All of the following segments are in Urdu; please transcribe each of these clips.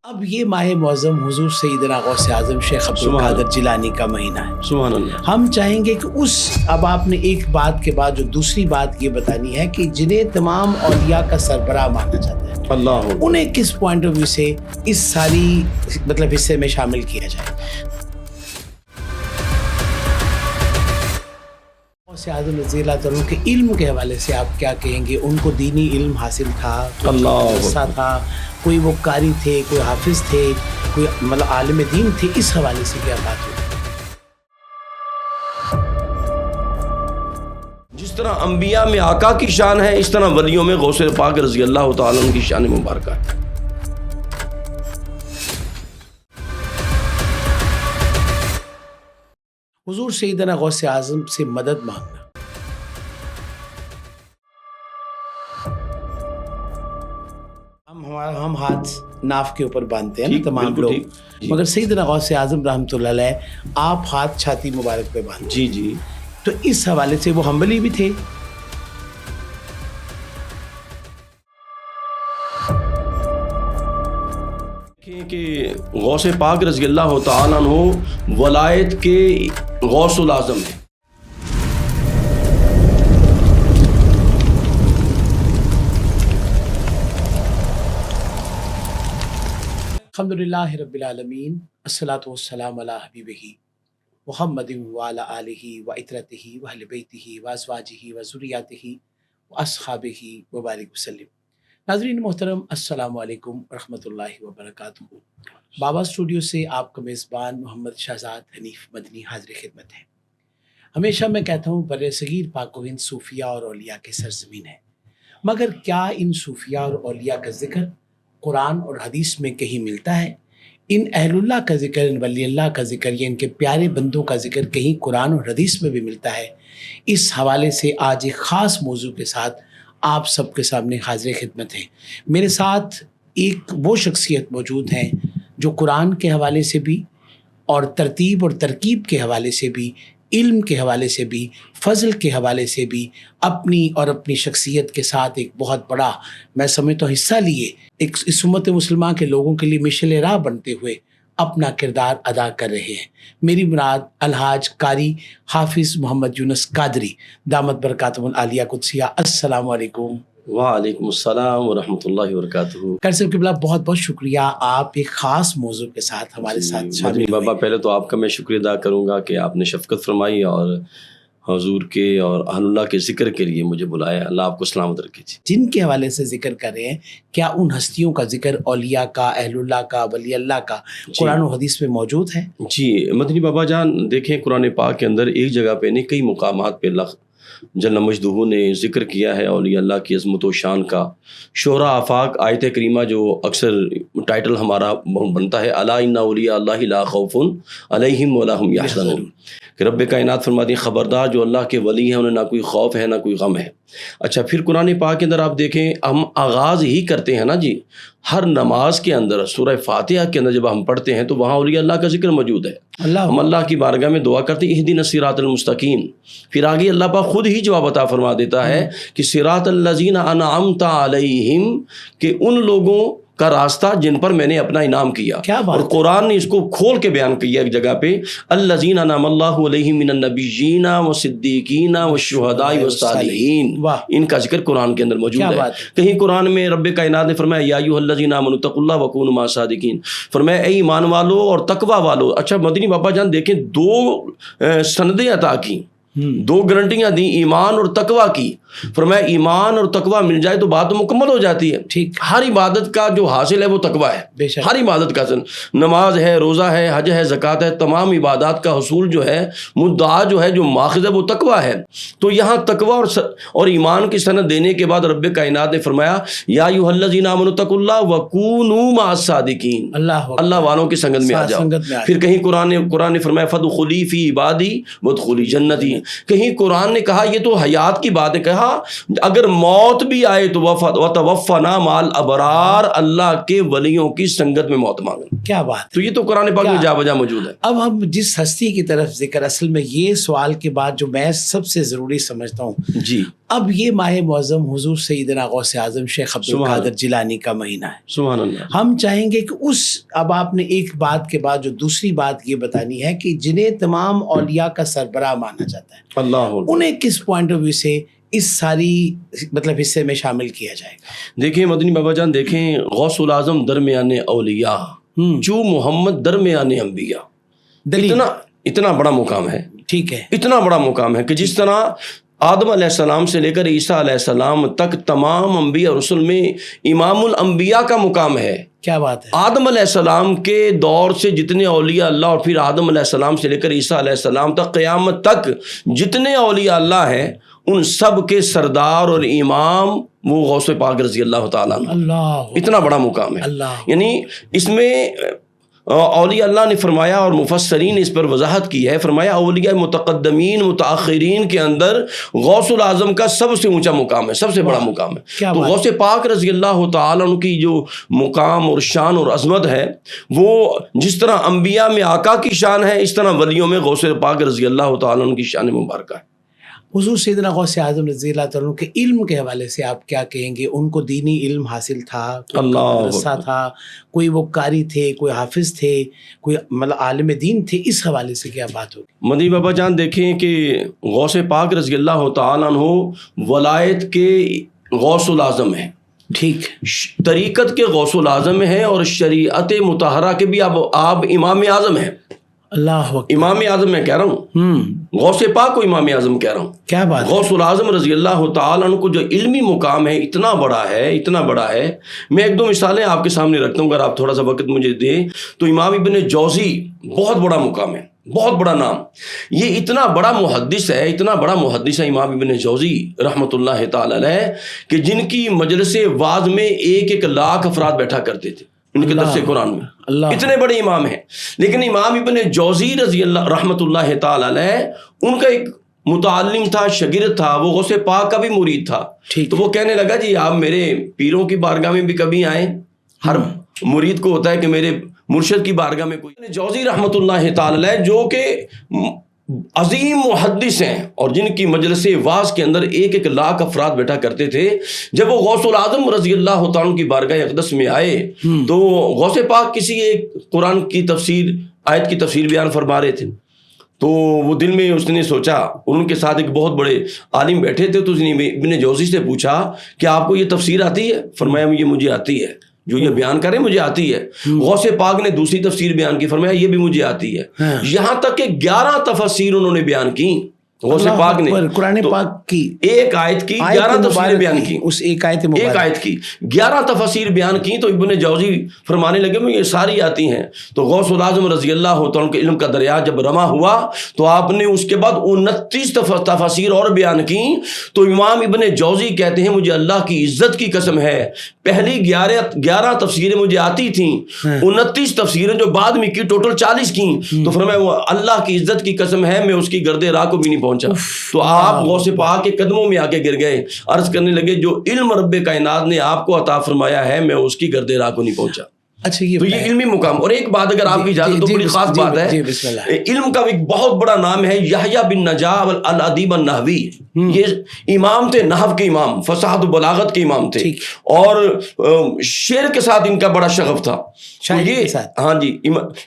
اب یہ ماہ معظم حضور سیدنا غوث اعظم شیخ عبد القادر جیلانی کا مہینہ ہے. سبحان اللہ. ہم چاہیں گے کہ اب آپ نے ایک بات کے بعد جو دوسری بات یہ بتانی ہے کہ جنہیں تمام اولیاء کا سربراہ مانا جاتا ہے اللہ انہیں کس پوائنٹ آف ویو سے اس ساری حصے میں شامل کیا جائے. غوث اعظم رضی اللہ عنہ کے علم کے حوالے سے آپ کیا کہیں گے؟ ان کو دینی علم حاصل تھا، اللہ تھا، کوئی وہ قاری تھے، کوئی حافظ تھے، کوئی عالم دین تھے، اس حوالے سے کیا بات ہوئی؟ جس طرح انبیاء میں آقا کی شان ہے، اس طرح ولیوں میں غوث پاک رضی اللہ تعالیٰ عنہ کی شان مبارکہ ہے. حضور سیدنا غوث اعظم سے مدد مانگنا. ہم ہاتھ ناف کے اوپر باندھتے ہیں تمام لوگ، مگر سیدنا غوث اعظم رحمۃ اللہ علیہ آپ ہاتھ چھاتی مبارک پہ باندھتے. جی جی. تو اس حوالے سے وہ ہمبلی بھی تھے. کہ غوث پاک رضی اللہ تعالیٰ عنہ ولایت کے غوث الاعظم ہیں. الحمدللہ رب العالمین، الصلاۃ والسلام علی حبیبہ محمد وعلی آلہ وعطرتہ واہل بیتہ وازواجہ وذریاتہ واصحابہ وبارک وسلم. ناظرین محترم، السلام علیکم ورحمۃ اللہ وبرکاتہ. بابا اسٹوڈیو سے آپ کا میزبان محمد شہزاد حنیف مدنی حاضر خدمت ہے. ہمیشہ میں کہتا ہوں بر صغیر پاک و ہند صوفیاء اور اولیاء کی سرزمین ہے، مگر کیا ان صوفیاء اور اولیاء کا ذکر قرآن اور حدیث میں کہیں ملتا ہے؟ ان اہل اللہ کا ذکر، ان ولی اللہ کا ذکر، یا ان کے پیارے بندوں کا ذکر کہیں قرآن اور حدیث میں بھی ملتا ہے؟ اس حوالے سے آج ایک خاص موضوع کے ساتھ آپ سب کے سامنے حاضر خدمت ہیں. میرے ساتھ ایک وہ شخصیت موجود ہیں جو قرآن کے حوالے سے بھی اور ترتیب اور ترکیب کے حوالے سے بھی، علم کے حوالے سے بھی، فضل کے حوالے سے بھی اپنی شخصیت کے ساتھ ایک بہت بڑا میں سمجھتا ہوں حصہ لیے ایک اس امت مسلمہ کے لوگوں کے لیے مشعل راہ بنتے ہوئے اپنا کردار ادا کر رہے ہیں. میری مراد الحاج قاری حافظ محمد یونس قادری دامت برکاتہم العالیہ قدسیہ. السلام علیکم. وعلیکم السلام ورحمۃ اللہ وبرکاتہ. قاری صاحب قبلہ بہت بہت شکریہ، آپ ایک خاص موضوع کے ساتھ ہمارے ساتھ شامل ہوئے. بابا پہلے تو آپ کا میں شکریہ ادا کروں گا کہ آپ نے شفقت فرمائی اور حضور کے اور اہل اللہ کے ذکر کے لیے مجھے بلایا. اللہ آپ کو سلامت رکھے. جن کے حوالے سے ذکر کر رہے ہیں، کیا ان ہستیوں کا ذکر اولیاء کا، اہل اللہ کا، ولی اللہ کا قرآن و حدیث میں موجود ہے؟ جی مدنی بابا جان، دیکھیں قرآن پاک کے اندر ایک جگہ پہ نہیں کئی مقامات پہ اللہ جل مجدہ نے ذکر کیا ہے اولیاء اللہ کی عظمت و شان کا. شعراء آفاق آیت کریمہ جو اکثر ٹائٹل ہمارا بنتا ہے، الا ان اولیاء اللہ لا خوف علیہم ولا هم یحزنون، کہ رب کائنات فرماتی ہیں خبردار جو اللہ کے ولی ہیں انہیں نہ کوئی خوف ہے نہ کوئی غم ہے. اچھا پھر قرآن پاک کے اندر آپ دیکھیں، ہم آغاز ہی کرتے ہیں نا جی ہر نماز کے اندر سورہ فاتحہ کے اندر جب ہم پڑھتے ہیں تو وہاں اولیاء اللہ کا ذکر موجود ہے. ہم اللہ کی بارگاہ میں دعا کرتے ہیں اہدنا الصراط المستقیم، پھر آگے اللہ پاک خود ہی جواب عطا فرما دیتا ہے کہ صراط الذین انعمت علیہم، کہ ان لوگوں کا راستہ جن پر میں نے اپنا انعام کیا. اور قرآن نے اس کو کھول کے بیان کیا ایک جگہ پہ، الذین انعم اللہ علیہم من النبیین والصدیقین والشہداء والصالحین، ان کا ذکر قرآن کے اندر موجود ہے. کہیں قرآن میں رب کائنات نے فرمایا یا ایھا الذین آمنوا اتقوا اللہ وکونوا مع الصادقین، فرمایا اے ایمان والو اور تقوی والو. اچھا مدنی بابا جان دیکھیں دو سندیں عطا کی، دو گارنٹیاں دی ایمان اور تقوی کی. فرمایا ایمان اور تقوی مل جائے تو بات تو مکمل ہو جاتی ہے. ٹھیک. ہر عبادت کا جو حاصل ہے وہ تقوی ہے. بے شک. ہر عبادت کا نماز ہے، روزہ ہے، حج ہے، زکوٰۃ ہے، تمام عبادات کا حصول جو ہے، مدعا جو ہے، جو ماخذ ہے وہ تقوی ہے. تو یہاں تقوی اور ایمان کی سند دینے کے بعد رب کائنات نے فرمایا یا ایھا الذین آمنوا اتقوا اللہ وکونوا مع الصادقین. اللہ والوں کی سنگت میں آ جاؤ. پھر کہیں قرآن نے فرمایا فادخلی فی عبادی وادخلی جنتی. کہیں قرآن نے کہا یہ تو حیات کی بات ہے، کہا اگر موت بھی آئے تو وتوفنا مع الابرار، اللہ کے ولیوں کی سنگت میں موت مانگنا. کیا بات. تو یہ تو قرآن پاک میں جا بجا موجود ہے. اب ہم جس ہستی کی طرف ذکر، اصل میں یہ سوال کے بعد جو میں سب سے ضروری سمجھتا ہوں جی، اب یہ ماہ معظم حضور سیدنا غوث اعظم شیخ عبد القادر جیلانی کا مہینہ ہے. سبحان اللہ. ہم چاہیں گے کہ اب آپ نے ایک بات کے بعد جو دوسری بات یہ بتانی ہے کہ جنہیں تمام اولیاء کا سربراہ مانا جاتا ہے، اللہ انہیں کس پوائنٹ آف ویو سے اس ساری حصے میں شامل کیا جائے گا. دیکھیں مدنی بابا جان، دیکھیں غوث العظم درمیان اولیاء، جو محمد درمیان انبیاء، اتنا بڑا مقام ہے. ٹھیک ہے. اتنا بڑا مقام ہے کہ جس طرح آدم علیہ السلام سے لے کر عیسیٰ علیہ السلام تک تمام انبیاء رسل میں امام الانبیاء کا مقام ہے. کیا بات ہے. آدم علیہ السلام کے دور سے جتنے اولیاء اللہ، اور پھر آدم علیہ السلام سے لے کر عیسیٰ علیہ السلام تک قیامت تک جتنے اولیاء اللہ ہیں، ان سب کے سردار اور امام وہ غوث پاک رضی اللہ تعالیٰ عنہ. اللہ، اتنا بڑا مقام ہے. اللہ، یعنی اس میں اولیاء اللہ نے فرمایا اور مفسرین نے اس پر وضاحت کی ہے. فرمایا اولیاء متقدمین متاخرین کے اندر غوث العظم کا سب سے اونچا مقام ہے، سب سے بڑا مقام ہے. تو غوث پاک رضی اللہ تعالیٰ عنہ کی جو مقام اور شان اور عظمت ہے، وہ جس طرح انبیاء میں آقا کی شان ہے، اس طرح ولیوں میں غوث پاک رضی اللہ تعالیٰ عنہ کی شان مبارکہ ہے. حضور سیدنا غوث اعظم رضی اللہ عنہ کے علم کے حوالے سے آپ کیا کہیں گے؟ ان کو دینی علم حاصل تھا، کوئی مدرسہ تھا، کوئی وہ قاری تھے، کوئی حافظ تھے، کوئی مطلب عالم دین تھے، اس حوالے سے کیا بات ہوگی؟ مدنی بابا جان دیکھیں کہ غوث پاک رضی اللہ تعالیٰ عنہ ولایت کے غوث العظم ہیں. ٹھیک. طریقت کے غوث العظم ہیں اور شریعت مطہرہ کے بھی آپ امام اعظم ہیں. اللہ اکبر. امام اعظم میں کہہ رہا ہوں، غوث پاک کو امام اعظم کہہ رہا ہوں. کیا بات. غوث العظم رضی اللہ تعالیٰ عنہ کو جو علمی مقام ہے اتنا بڑا ہے، اتنا بڑا ہے. میں ایک دو مثالیں آپ کے سامنے رکھتا ہوں، اگر آپ تھوڑا سا وقت مجھے دیں تو امام ابن جوزی بہت بڑا مقام ہے، بہت بڑا نام. یہ اتنا بڑا محدث ہے، اتنا بڑا محدث ہے امام ابن جوزی رحمۃ اللہ تعالی علیہ، کہ جن کی مجلس واعظ میں 1 لاکھ افراد بیٹھا کرتے تھے ان کے درس قرآن میں. اتنے بڑے امام ہیں. لیکن امام ابن جوزی رضی اللہ رحمۃ اللہ تعالی علیہ، ان کا ایک متعلم تھا، شاگرد تھا، وہ غوث پاک کا بھی مرید تھا. تو وہ کہنے لگا جی آپ میرے پیروں کی بارگاہ میں بھی کبھی آئیں. ہر مرید کو ہوتا ہے کہ میرے مرشد کی بارگاہ میں کوئی. جوزی رحمۃ اللہ تعالی علیہ جو کہ عظیم محدث ہیں اور جن کی مجلس واعظ کے اندر 1 لاکھ افراد بیٹھا کرتے تھے، جب وہ غوث العظم رضی اللہ تعالیٰ کی بارگاہ اقدس میں آئے تو غوث پاک کسی ایک قرآن کی تفسیر، آیت کی تفسیر بیان فرما رہے تھے. تو وہ دل میں اس نے سوچا، ان کے ساتھ ایک بہت بڑے عالم بیٹھے تھے، تو اس نے ابن جوزی سے پوچھا کہ آپ کو یہ تفسیر آتی ہے؟ فرمایا یہ مجھے آتی ہے، جو یہ بیان کرے مجھے آتی ہے. غوث پاک نے دوسری تفسیر بیان کی، فرمایا یہ بھی مجھے آتی ہے. یہاں تک کہ 11 تفسیر انہوں نے بیان کی. غوث پاک نے قرآن پاک کی ایک آیت کی 11 تفسیر بیان کی. اس ایک آیت کی 11 تفسیر بیان کی. تو ابن جوزی فرمانے لگے میں یہ ساری آتی ہیں. تو غوث العظم رضی اللہ تعالیٰ کے علم کا دریا جب رواں ہوا تو آپ نے اس کے بعد 29 تفسیر اور بیان کی. تو امام ابن جوزی کہتے ہیں مجھے اللہ کی عزت کی قسم ہے، پہلی 11 تفسیریں مجھے آتی تھیں، 29 تفسیریں جو بعد میں کی ٹوٹل 40 کی. تو فرمایا وہ اللہ کی عزت کی قسم ہے میں اس کی گرد راہ کو بھی نہیں پہنچا. تو آپ غوث پاک کے قدموں میں آ کے گر گئے، عرض کرنے لگے جو علم رب کائنات نے آپ کو عطا فرمایا ہے میں اس کی گرد راہ کو نہیں پہنچا. اچھا تو یہ علمی مقام. اور ایک بات اگر آپ کی اجازت تو بڑی خاص بات ہے، علم کا ایک بہت بڑا نام ہے یحییٰ بن نجاح الادیب النحوی. یہ امام تھے، نحو کے امام، فصاحت و بلاغت کے امام تھے، اور شعر کے ساتھ ان کا بڑا شغف تھا. ہاں جی،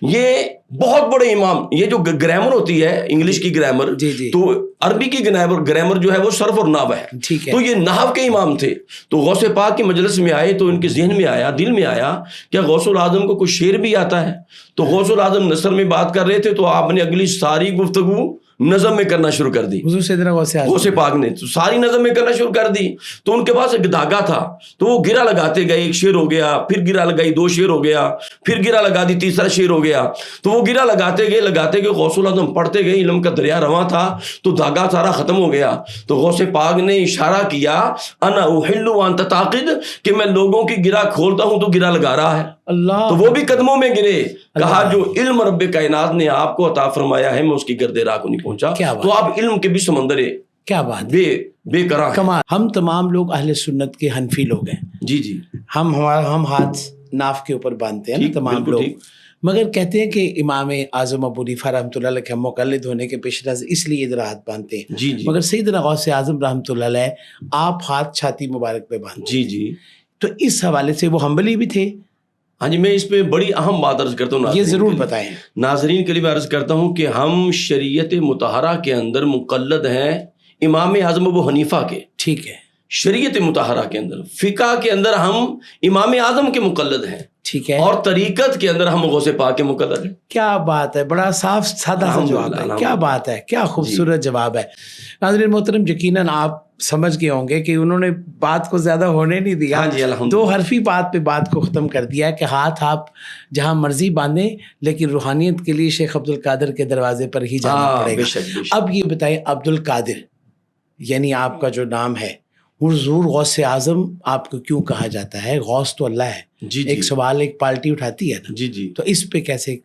یہ بہت بڑے امام. یہ جو گرامر ہوتی ہے انگلش کی گرامر، تو عربی کی گرامر جو ہے وہ صرف اور نحو ہے. تو یہ نحو کے امام تھے. تو غوث پاک کی مجلس میں آئے تو ان کے ذہن میں آیا، دل میں آیا کہ غوث العظم کو کوئی شعر بھی آتا ہے. تو غوث العظم نثر میں بات کر رہے تھے تو آپ نے اگلی ساری گفتگو نظم میں کرنا شروع کر دی. حضور سیدنا غوث اعظم غوث پاک نے تو ساری نظم میں کرنا شروع کر دی. تو ان کے پاس ایک دھاگا تھا, تو وہ گرا لگاتے گئے, ایک شعر ہو گیا, پھر گرا لگائی 2 شعر ہو گیا, پھر گرا لگا دی 3 شعر ہو گیا. تو وہ گرا لگاتے گئے غوث الاعظم پڑھتے گئے, علم کا دریا رواں تھا, تو دھاگا سارا ختم ہو گیا. تو غوث پاک نے اشارہ کیا انا احل وانت تعقد, کہ میں لوگوں کی گرا کھولتا ہوں تو گرا لگا رہا ہے. اللہ, تو وہ بھی قدموں میں گرے. کہا جو علم رب کائنات نے آپ کو عطا فرمایا ہے میں اس کی گرد راہ کو نہیں پہنچا. تو آپ علم کے بھی سمندر کیا بات بے قرار ہیں. کمال. ہم تمام لوگ اہل سنت کے حنفی لوگ ہیں. جی جی, ہم ہاتھ ناف کے اوپر باندھتے ہیں تمام لوگ, مگر کہتے ہیں کہ امام اعظم ابو حنیفہ رحمۃ اللہ علیہ کے مقلد ہونے کے پیش نظر اس لیے ادھر ہاتھ باندھتے ہیں. جی جی, مگر سیدنا غوث اعظم رحمۃ اللہ علیہ آپ ہاتھ چھاتی مبارک پہ باندھتے. جی جی, تو اس حوالے سے وہ حنبلی بھی تھے. ہاں جی, میں اس پہ بڑی اہم بات عرض کرتا ہوں, یہ ضرور بتائیں ناظرین کے لیے. میں عرض کرتا ہوں کہ ہم شریعت مطہرہ کے اندر مقلد ہیں امام اعظم ابو حنیفہ کے. ٹھیک ہے, شریعت مطہرہ کے اندر, فقہ کے اندر ہم امام اعظم کے مقلد ہیں. ٹھیک ہے, اور طریقت کے اندر ہم غوث پاک کے مقلد ہیں. کیا بات ہے, بڑا صاف سادہ سا جواب ہے. کیا بات ہے, کیا خوبصورت جواب ہے. ناظرین محترم, یقیناً آپ سمجھ گئے ہوں گے کہ انہوں نے بات کو زیادہ ہونے نہیں دیا. ہاں جی, الحمدللہ. 2 حرفی بات پہ بات کو ختم کر دیا کہ ہاتھ آپ جہاں مرضی باندھیں, لیکن روحانیت کے لیے شیخ عبد القادر کے دروازے پر ہی جانا پڑے گا. اب یہ بتائیں, عبد القادر یعنی آپ کا جو نام ہے, حضور غوث اعظم آپ کو کیوں کہا جاتا ہے؟ غوث تو اللہ ہے. جی جی, ایک سوال ایک پارٹی اٹھاتی ہے نا. جی جی, تو اس پہ کیسے؟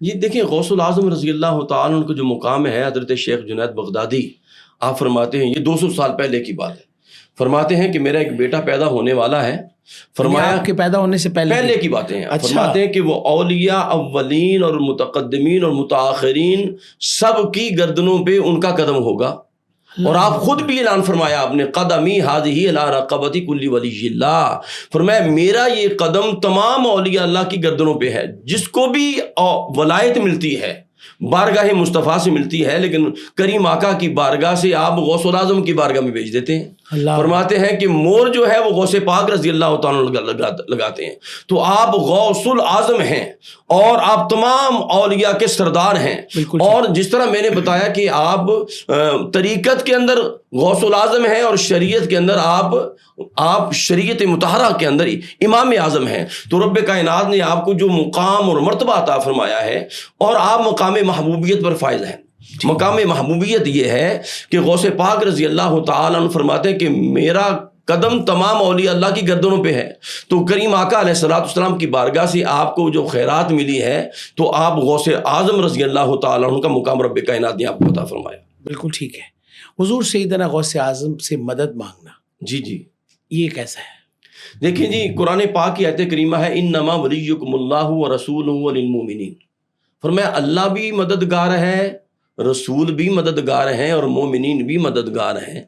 جی دیکھیں, غوث العظم رضی اللہ تعالیٰ عنہ کا جو مقام ہے, حضرت شیخ جنید بغدادی آپ فرماتے ہیں, یہ 200 سال پہلے کی بات ہے, فرماتے ہیں کہ میرا ایک بیٹا پیدا ہونے والا ہے. فرمایا آپ کے پیدا ہونے سے پہلے کی باتیں ہیں. فرماتے ہیں کہ وہ اولیاء اولین اور متقدمین اور متاخرین سب کی گردنوں پہ ان کا قدم ہوگا. اور آپ خود بھی اعلان فرمایا آپ نے, قدمی ہذہ علی رقبۃ کل ولی اللہ, فرمایا میرا یہ قدم تمام اولیاء اللہ کی گردنوں پہ ہے. جس کو بھی ولایت ملتی ہے بارگاہ مصطفیٰ سے ملتی ہے, لیکن کریم آقا کی بارگاہ سے آپ غوث العظم کی بارگاہ میں بھیج دیتے ہیں. فرماتے ہیں کہ مور جو ہے وہ غوث پاک رضی اللہ تعالیٰ لگاتے ہیں. تو آپ غوث العظم ہیں اور آپ تمام اولیاء کے سردار ہیں. اور جس طرح میں نے بتایا کہ آپ طریقت کے اندر غوث العظم ہیں اور شریعت کے اندر آپ شریعت مطہرہ کے اندر امام اعظم ہیں. تو رب کائنات نے آپ کو جو مقام اور مرتبہ عطا فرمایا ہے, اور آپ مقام محبوبیت پر فائز ہیں. مقام محبوبیت یہ ہے کہ غوث پاک رضی اللہ تعالیٰ عنہ فرماتے ہیں کہ میرا قدم تمام اولیاء اللہ کی گردنوں پہ ہے. تو کریم آقا علیہ الصلوۃ والسلام کی بارگاہ سے آپ کو جو خیرات ملی ہے, تو آپ غوث اعظم رضی اللہ تعالیٰ عنہ کا مقام رب کائنات نے آپ کو عطا فرمایا. بالکل ٹھیک ہے. حضور سیدنا غوث اعظم سے مدد مانگنا, جی جی, یہ کیسا ہے؟ دیکھیں جی, قرآن پاک کی آیت کریمہ ہے, انما ولیکم اللہ ورسولہ والمؤمنین. فرمایا اللہ بھی مددگار ہے, رسول بھی مددگار ہیں, اور مومنین بھی مددگار ہیں.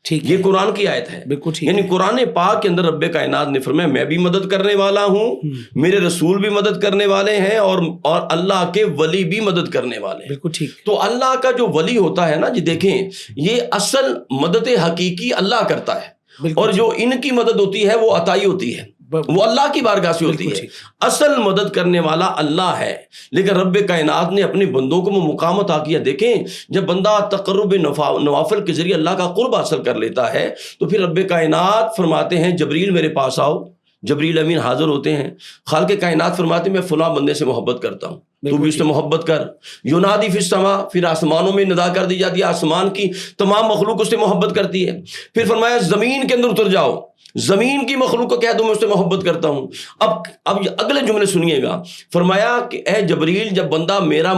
ٹھیک, یہ قرآن کی آیت ہے. بالکل ٹھیک. یعنی قرآن پاک کے اندر رب کائنات نے فرمایا میں بھی مدد کرنے والا ہوں, میرے رسول بھی مدد کرنے والے ہیں, اور اللہ کے ولی بھی مدد کرنے والے ہیں. بالکل ٹھیک. تو اللہ کا جو ولی ہوتا ہے نا جی, دیکھیں یہ اصل مدد حقیقی اللہ کرتا ہے, اور جو ان کی مدد ہوتی ہے وہ عطائی ہوتی ہے, وہ اللہ کی بارگاہ سے ہوتی ہے. اصل مدد کرنے والا اللہ ہے, لیکن رب کائنات نے اپنے بندوں کو وہ مقام عطا کیا. دیکھیں جب بندہ تقرب نوافل کے ذریعے اللہ کا قرب حاصل کر لیتا ہے, تو پھر رب کائنات فرماتے ہیں جبریل میرے پاس آؤ. جبریل امین حاضر ہوتے ہیں. خالق کائنات فرماتے ہیں میں فلاں بندے سے محبت کرتا ہوں, تو بھی اس سے محبت کر. ینادی فی السماء, پھر آسمانوں میں ندا کر دی جاتی ہے, آسمان کی تمام مخلوق اس سے محبت کرتی ہے. پھر فرمایا زمین کے اندر اتر جاؤ, زمین کی مخلوق کو کہہ دو میں اس سے محبت کرتا ہوں. اب اگلے جملے سنیے گا. فرمایا کہ اے جبریل, جب بندہ میرا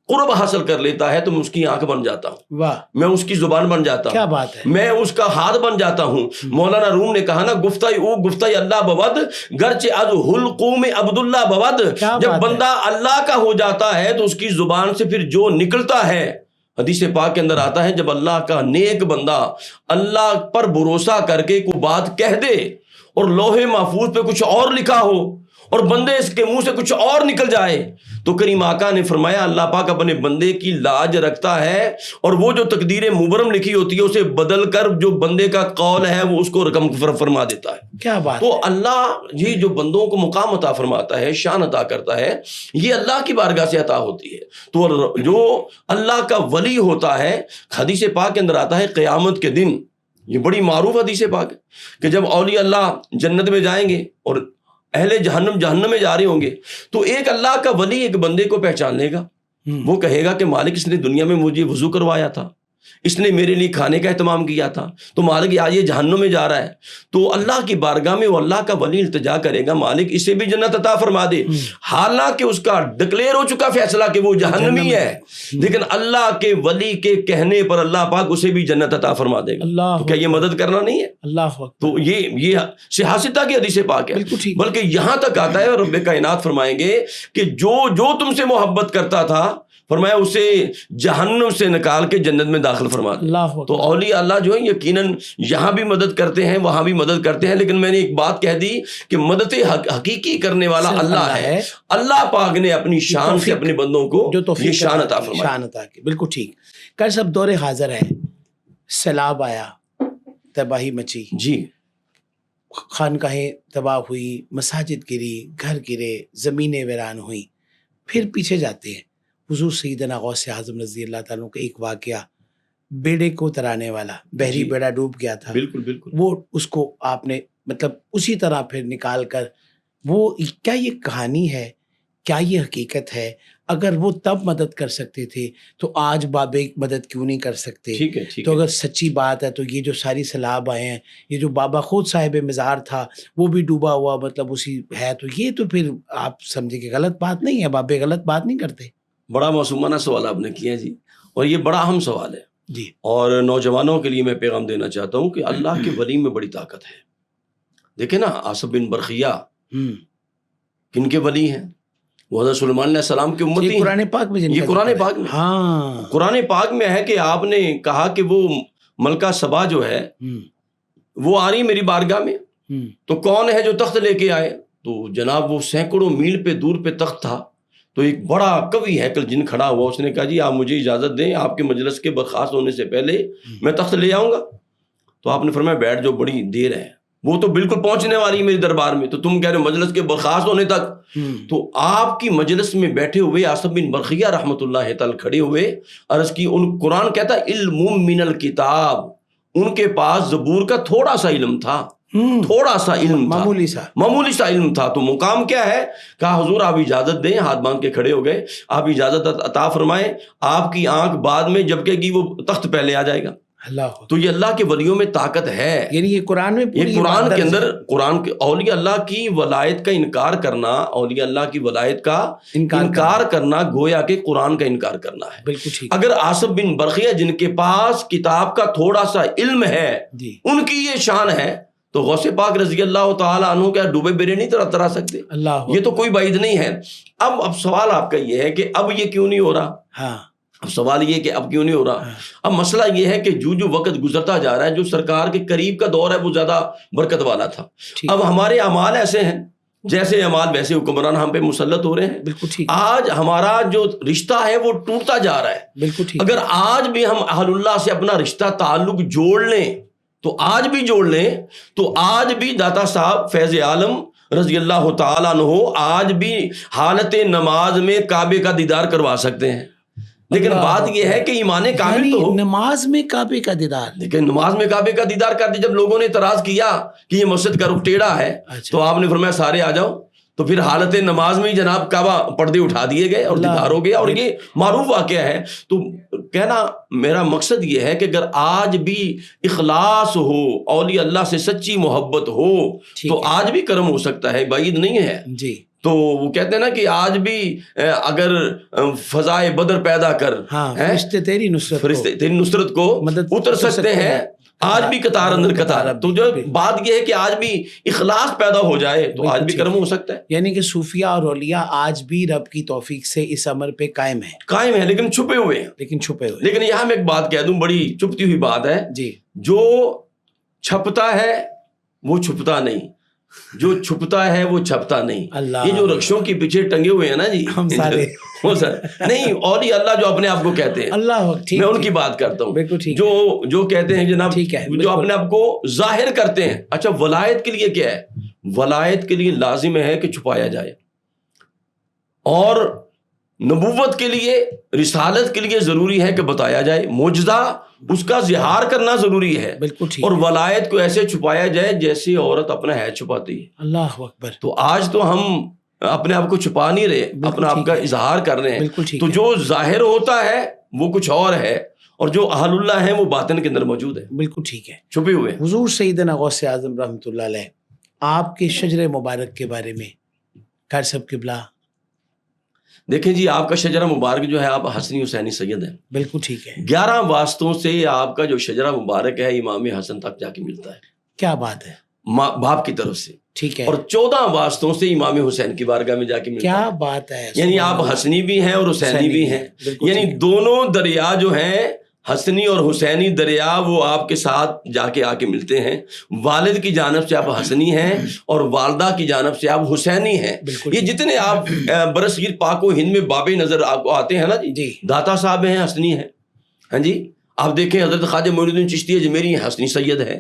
قرب حاصل کر لیتا ہے تو میں اس کی آنکھ بن جاتا ہوں, واہ, میں اس کی زبان بن جاتا ہوں. کیا بات ہے. میں اس کا ہاتھ بن جاتا ہوں. مولانا روم نے کہا نا, گفتہ اللہ بود گرچہ از حلقوم عبداللہ بود. جب بندہ اللہ کا ہو جاتا ہے تو اس کی زبان سے پھر جو نکلتا ہے, حدیث پاک کے اندر آتا ہے جب اللہ کا نیک بندہ اللہ پر بھروسہ کر کے کوئی بات کہہ دے اور لوہے محفوظ پہ کچھ اور لکھا ہو اور بندے اس کے منہ سے کچھ اور نکل جائے، تو کریم آقا نے فرمایا اللہ پاک اپنے بندے کی لاج رکھتا ہے، اور وہ جو تقدیر مبرم لکھی ہوتی ہے اسے بدل کر جو بندے کا قول ہے وہ اس کو رقم فرما دیتا ہے۔ کیا بات تو اللہ یہ جو بندوں کو مقام عطا فرماتا ہے، شان عطا کرتا ہے، یہ اللہ کی بارگاہ سے عطا ہوتی ہے۔ تو جو اللہ کا ولی ہوتا ہے، حدیث پاک کے اندر آتا ہے قیامت کے دن، یہ بڑی معروف حدیث پاک ہے کہ جب اولیاء اللہ جنت میں جائیں گے اور اہل جہنم میں جا رہے ہوں گے، تو ایک اللہ کا ولی ایک بندے کو پہچان لے گا، وہ کہے گا کہ مالک اس نے دنیا میں مجھے وضو کروایا تھا، اس نے میرے لیے کھانے کا اہتمام کیا تھا، تو مالک آج یہ جہنم میں جا رہا ہے۔ تو اللہ کی بارگاہ میں وہ اللہ کا ولی التجا کرے گا مالک اسے بھی جنت عطا فرما دے، حالانکہ اس کا ڈکلیئر ہو چکا فیصلہ کہ وہ جہنمی ہے، لیکن اللہ کے ولی کے کہنے پر اللہ پاک اسے بھی جنت عطا فرما دے گا۔ تو کیا یہ مدد کرنا نہیں ہے؟ اللہ تو یہ صحاستہ کی حدیث پاک ہے، بلکہ یہاں تک آتا ہے رب کائنات فرمائیں گے کہ جو تم سے محبت کرتا تھا فرمایا اسے جہنم سے نکال کے جنت میں داخل فرما دے۔ تو اولیاء اللہ جو ہیں یقیناً یہاں بھی مدد کرتے ہیں وہاں بھی مدد کرتے ہیں، لیکن میں نے ایک بات کہہ دی کہ مدد حقیقی کرنے والا اللہ ہے۔ اللہ پاک نے اپنی شان سے اپنے بندوں کو یہ شان عطا فرمائی۔ بالکل ٹھیک۔ کل سب دور حاضر ہے، سیلاب آیا، تباہی مچی، جی، خانقاہیں تباہ ہوئی، مساجد گری، گھر گرے، زمینیں ویران ہوئیں۔ پھر پیچھے جاتے ہیں، حضور سیدنا غوث اعظم رضی اللہ تعالیٰ عنہ کا ایک واقعہ، بیڑے کو ترانے والا، بحری بیڑا ڈوب گیا تھا، بالکل بالکل، وہ اس کو آپ نے مطلب اسی طرح پھر نکال کر، وہ کیا یہ کہانی ہے، کیا یہ حقیقت ہے؟ اگر وہ تب مدد کر سکتے تھے تو آج بابے مدد کیوں نہیں کر سکتے؟ ٹھیک ہے، تو اگر سچی بات ہے تو یہ جو ساری سیلاب آئے ہیں، یہ جو بابا خود صاحب مزار تھا وہ بھی ڈوبا ہوا مطلب اسی ہے، تو یہ تو پھر آپ سمجھے کہ غلط بات نہیں ہے، بابے غلط بات نہیں کرتے۔ بڑا معصومانہ سوال آپ نے کیا جی، اور یہ بڑا اہم سوال ہے جی، اور نوجوانوں کے لیے میں پیغام دینا چاہتا ہوں کہ اللہ کے ولی میں بڑی طاقت ہے۔ دیکھیں نا، عاصب بن برقیہ کن کے ولی ہیں؟ وہ حضرت سلیمان علیہ السلام کے امتی ہیں۔ قرآن پاک میں یہ قرآن پاک میں، ہاں، قرآن پاک میں ہے کہ آپ نے کہا کہ وہ ملکہ سبا جو ہے وہ آ رہی میری بارگاہ میں، تو کون ہے جو تخت لے کے آئے؟ تو جناب وہ سینکڑوں میل پہ دور پہ تخت تھا، تو ایک بڑا قوی ہیکل جن کھڑا ہوا، اس نے کہا جی آپ مجھے اجازت دیں، آپ کے مجلس کے برخاست ہونے سے پہلے میں تخت لے آؤں گا۔ تو آپ نے فرمایا بیٹھ جو، بڑی دیر ہے، وہ تو بالکل پہنچنے والی میرے دربار میں، تو تم کہہ رہے ہو مجلس کے برخاست ہونے تک؟ تو آپ کی مجلس میں بیٹھے ہوئے عاصب بن برقیہ رحمۃ اللہ تعالی کھڑے ہوئے، عرض کی ان قرآن کہتا ہے علم من الکتاب، ان کے پاس زبور کا تھوڑا سا علم تھا، تھوڑا سا علم تھا، معمولی سا علم تھا۔ تو مقام کیا ہے؟ کہا حضور آپ اجازت دیں، ہاتھ باندھ کے کھڑے ہو گئے، آپ اجازت عطا فرمائیں، آپ کی آنکھ بعد میں جب کہ وہ تخت پہلے آ جائے گا۔ تو یہ اللہ کے ولیوں میں طاقت ہے، یعنی یہ قرآن میں، یہ قرآن کے اندر، قرآن کے اولیاء اللہ کی ولایت کا انکار کرنا، اولیاء اللہ کی ولایت کا انکار کرنا گویا کہ قرآن کا انکار کرنا ہے۔ بالکل ٹھیک۔ اگر عاصب بن برقیہ جن کے پاس کتاب کا تھوڑا سا علم ہے، ان کی یہ شان ہے، تو غوث پاک رضی اللہ تعالیٰ عنہ کیا ڈوبے بیڑے نہیں ترا سکتے؟ یہ تو کوئی بعید نہیں ہے۔ اب سوال آپ کا یہ ہے کہ اب یہ کیوں نہیں ہو رہا؟ ہاں، اب سوال یہ کہ اب کیوں نہیں ہو رہا؟ اب مسئلہ یہ ہے کہ جو وقت گزرتا جا رہا ہے، جو سرکار کے قریب کا دور ہے وہ زیادہ برکت والا تھا۔ اب ہمارے اعمال ایسے ہیں، جیسے اعمال ویسے حکمران ہم پہ مسلط ہو رہے ہیں۔ بالکل ٹھیک۔ آج ہمارا جو رشتہ ہے وہ ٹوٹتا جا رہا ہے۔ بالکل ٹھیک۔ اگر آج بھی ہم اہل اللہ سے اپنا رشتہ تعلق جوڑ لیں، تو آج بھی جوڑ لیں، تو آج بھی داتا صاحب فیض عالم رضی اللہ تعالیٰ عنہ آج بھی حالت نماز میں کعبے کا دیدار کروا سکتے ہیں۔ لیکن بات یہ ہے کہ ایمان کامل تو نماز میں کعبے کا دیدار، لیکن نماز میں کعبے کا دیدار کر دی۔ جب لوگوں نے اعتراض کیا کہ یہ مسجد کا رخ ٹیڑھا ہے، تو آپ نے فرمایا سارے آ جاؤ، تو پھر حالت نماز میں ہی جناب کعبہ پردے اٹھا دیے گئے اور دیدار ہو گیا، اور یہ معروف واقعہ ہے۔ تو کہنا میرا مقصد یہ ہے کہ اگر آج بھی اخلاص ہو، اولیاء اللہ سے سچی محبت ہو، تو آج بھی کرم ہو سکتا ہے، بعید نہیں ہے جی۔ تو وہ کہتے ہیں نا کہ آج بھی اگر فضائے بدر پیدا کر، فرشتے تیری نصرت کو اتر سکتے ہیں، آج بھی قطار اندر قطار۔ تو جو بات یہ ہے کہ آج بھی اخلاص پیدا ہو جائے تو آج بھی کرم ہو سکتا ہے۔ یعنی کہ صوفیاء اور اولیاء آج بھی رب کی توفیق سے اس امر پہ قائم ہیں، لیکن چھپے ہوئے ہیں، لیکن یہاں میں ایک بات کہہ دوں، بڑی چپتی ہوئی بات ہے جی، جو چھپتا ہے وہ چھپتا نہیں، جو چھپتا ہے وہ چھپتا نہیں. اللہ یہ جو رکشوں کے پیچھے ٹنگے ہوئے ہیں نا جی, ہم سارے وہ سر نہیں, اور یہ اللہ جو اپنے آپ کو کہتے ہیں, اللہ ٹھیک, میں ان کی بات کرتا ہوں, بالکل ٹھیک, جو کہتے ہیں جناب, ٹھیک ہے, جو اپنے آپ کو ظاہر کرتے ہیں. اچھا ولایت کے لیے کیا ہے؟ ولایت کے لیے لازم ہے کہ چھپایا جائے, اور نبوت کے لیے, رسالت کے لیے ضروری ہے کہ بتایا جائے. معجزہ اس کا اظہار کرنا ضروری ہے, بالکل ٹھیک, اور ولایت کو ایسے چھپایا جائے جیسے عورت اپنا حیض چھپاتی ہے. اللہ اکبر. تو آج تو ہم اپنے آپ کو چھپا نہیں رہے, اپنا آپ کا اظہار کر رہے ہیں. بالکل ٹھیک. تو جو ظاہر ہوتا ہے وہ کچھ اور ہے, اور جو اہل اللہ ہیں وہ باطن کے اندر موجود ہے, بالکل ٹھیک ہے, چھپے ہوئے. حضور سیدنا غوث اعظم رحمۃ اللہ علیہ آپ کے شجر مبارک کے بارے میں قاری صاحب قبلہ. دیکھیں جی, آپ کا شجرہ مبارک جو ہے, آپ حسنی حسینی سید ہیں. بالکل ٹھیک ہے. 11 واسطوں سے آپ کا جو شجرہ مبارک ہے امام حسن تک جا کے ملتا ہے. کیا بات ہے, باپ کی طرف سے. ٹھیک ہے. اور 14 واسطوں سے امام حسین کی بارگاہ میں جا کے ملتا ہے. کیا بات ہے, یعنی آپ حسنی بھی ہیں اور حسینی بھی ہیں. یعنی دونوں دریا جو ہیں, حسنی اور حسینی دریا, وہ آپ کے ساتھ جا کے آ کے ملتے ہیں. والد کی جانب سے آپ حسنی ہیں اور والدہ کی جانب سے آپ حسینی ہیں. یہ جتنے آپ برصغیر پاک و ہند میں بابے نظر آپ کو آتے ہیں نا جی, داتا صاحب ہیں, حسنی ہیں. ہاں جی, آپ دیکھیں حضرت خواجہ معین الدین چشتی اجمیری حسنی سید ہے.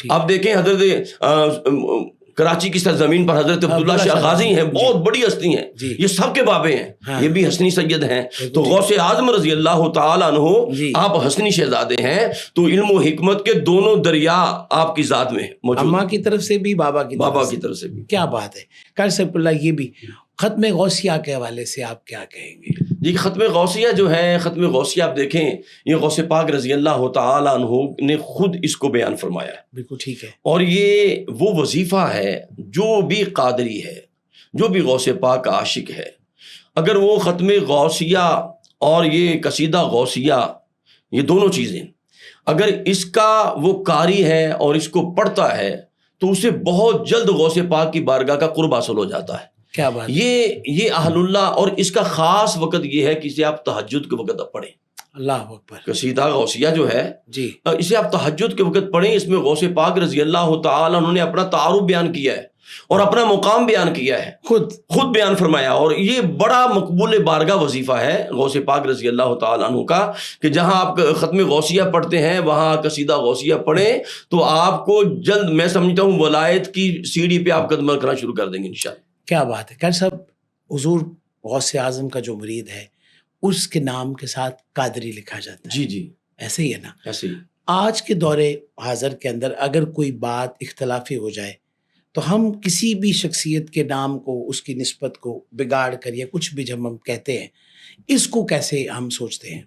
آپ دیکھیں حضرت کراچی کی سرزمین پر حضرت عبداللہ شاہ غازی ہیں, بہت بڑی ہستی ہیں, یہ سب کے بابے ہیں, یہ بھی حسنی سید ہیں. تو غوث اعظم رضی اللہ تعالیٰ عنہ آپ حسنی شہزادے ہیں. تو علم و حکمت کے دونوں دریا آپ کی ذات میں موجود, اماں کی طرف سے بھی, بابا کی طرف سے بھی. کیا بات ہے. قاری صاحب اللہ, یہ بھی ختم غوثیہ کے حوالے سے آپ کیا کہیں گے؟ جی, ختم غوثیہ جو ہے, ختم غوثیہ آپ دیکھیں, یہ غوث پاک رضی اللہ تعالیٰ عنہ نے خود اس کو بیان فرمایا ہے. بالکل ٹھیک ہے. اور یہ وہ وظیفہ ہے جو بھی قادری ہے, جو بھی غوث پاک کا عاشق ہے, اگر وہ ختم غوثیہ اور یہ قصیدہ غوثیہ, یہ دونوں چیزیں اگر اس کا وہ قاری ہے اور اس کو پڑھتا ہے, تو اسے بہت جلد غوث پاک کی بارگاہ کا قرب حاصل ہو جاتا ہے. کیا بات. یہ اہل اللہ, اور اس کا خاص وقت یہ ہے کہ اسے آپ تہجد کے وقت پڑھیں. اللہ اکبر. قصیدہ غوثیہ جو ہے جی, اسے آپ تہجد کے وقت پڑھیں. اس میں غوث پاک رضی اللہ تعالیٰ انہوں نے اپنا تعارف بیان کیا ہے اور اپنا مقام بیان کیا ہے, خود بیان فرمایا. اور یہ بڑا مقبول بارگاہ وظیفہ ہے غوث پاک رضی اللہ تعالیٰ عنہ کا, کہ جہاں آپ ختم غوثیہ پڑھتے ہیں وہاں قصیدہ غوثیہ پڑھیں, تو آپ کو جلد, میں سمجھتا ہوں, ولایت کی سیڑھی پہ آپ قدم رکھنا شروع کر دیں گے انشاءاللہ. کیا بات ہے. قاری صاحب, حضور غوث اعظم کا جو مرید ہے اس کے نام کے ساتھ قادری لکھا جاتا ہے. جی, ایسے ہی ہے نا. ایسے ہی. آج کے دور حاضر کے اندر اگر کوئی بات اختلافی ہو جائے تو ہم کسی بھی شخصیت کے نام کو, اس کی نسبت کو بگاڑ کر یا کچھ بھی جب ہم کہتے ہیں, اس کو کیسے ہم سوچتے ہیں؟